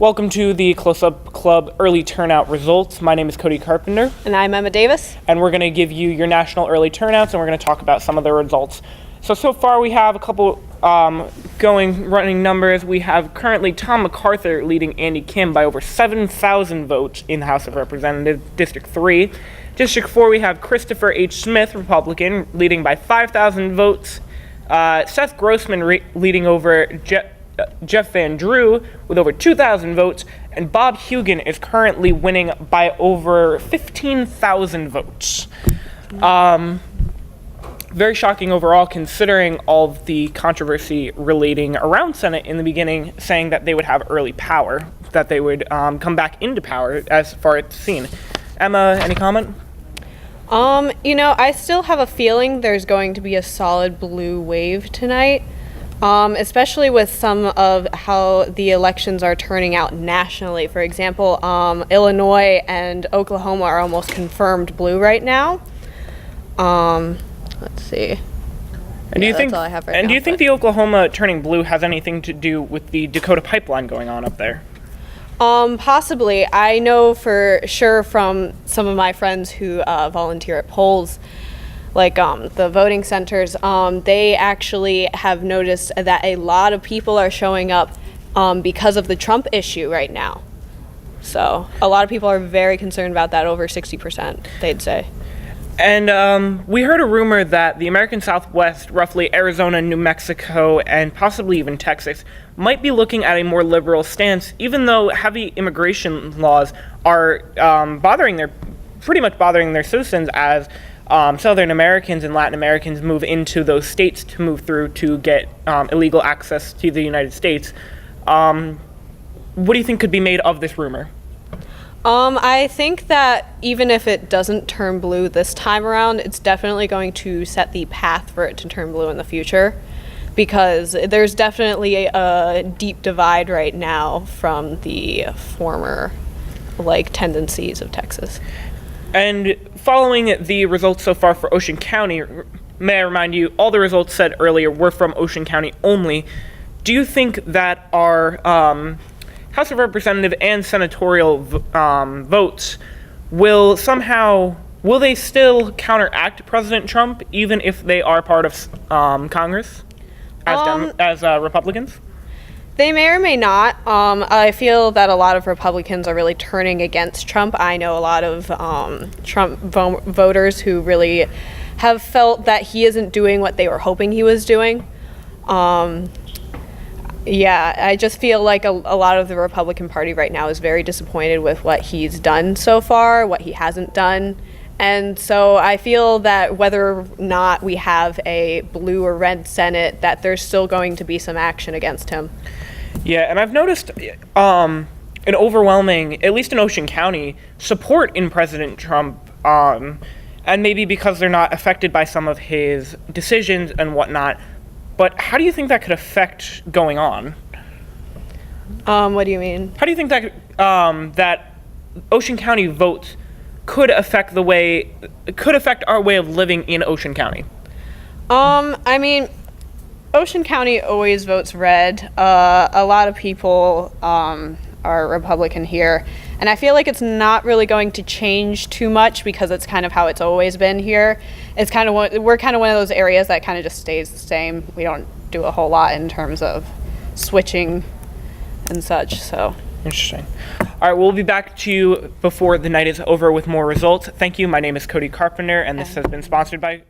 Welcome to the Close-Up Club early turnout results. My name is Cody Carpenter. And I'm Emma Davis. And we're going to give you your national early turnouts, and we're going to talk about some of the results. So far we have a couple running numbers. We have currently Tom MacArthur leading Andy Kim by over 7,000 votes in the House of Representatives, District 3. District 4 we have Christopher H. Smith, Republican, leading by 5,000 votes. Seth Grossman leading over Jeff Van Drew with over 2,000 votes, and Bob Hugin is currently winning by over 15,000 votes. Very shocking overall, considering all of the controversy relating around Senate in the beginning, saying that they would have early power, that they would come back into power as far as seen. Emma, any comment? I still have a feeling there's going to be a solid blue wave tonight. Especially with some of how the elections are turning out nationally. For example, Illinois and Oklahoma are almost confirmed blue right now. Let's see. And do you think the Oklahoma turning blue has anything to do with the Dakota pipeline going on up there? Possibly. I know for sure from some of my friends who volunteer at polls, like the voting centers, they actually have noticed that a lot of people are showing up because of the Trump issue right now. So a lot of people are very concerned about that, over 60%, they'd say. And we heard a rumor that the American Southwest, roughly Arizona, New Mexico, and possibly even Texas, might be looking at a more liberal stance, even though heavy immigration laws are pretty much bothering their citizens as Southern Americans and Latin Americans move into those states to move through to get illegal access to the United States. What do you think could be made of this rumor? I think that even if it doesn't turn blue this time around, it's definitely going to set the path for it to turn blue in the future, because there's definitely a deep divide right now from the former tendencies of Texas. And following the results so far for Ocean County, may I remind you, all the results said earlier were from Ocean County only. Do you think that our House of Representative and senatorial votes will they still counteract President Trump, even if they are part of Congress as Republicans? They may or may not. I feel that a lot of Republicans are really turning against Trump. I know a lot of Trump voters who really have felt that he isn't doing what they were hoping he was doing. I just feel like a lot of the Republican Party right now is very disappointed with what he's done so far, what he hasn't done. And so I feel that whether or not we have a blue or red Senate, that there's still going to be some action against him. Yeah, and I've noticed an overwhelming, at least in Ocean County, support in President Trump, and maybe because they're not affected by some of his decisions and whatnot. But how do you think that could affect going on? What do you mean? How do you think that that Ocean County votes could affect our way of living in Ocean County? Ocean County always votes red. A lot of people are Republican here, and I feel like it's not really going to change too much because it's kind of how it's always been here. We're kind of one of those areas that kind of just stays the same. We don't do a whole lot in terms of switching and such. So interesting. All right, we'll be back to you before the night is over with more results. Thank you. My name is Cody Carpenter, and this has been sponsored by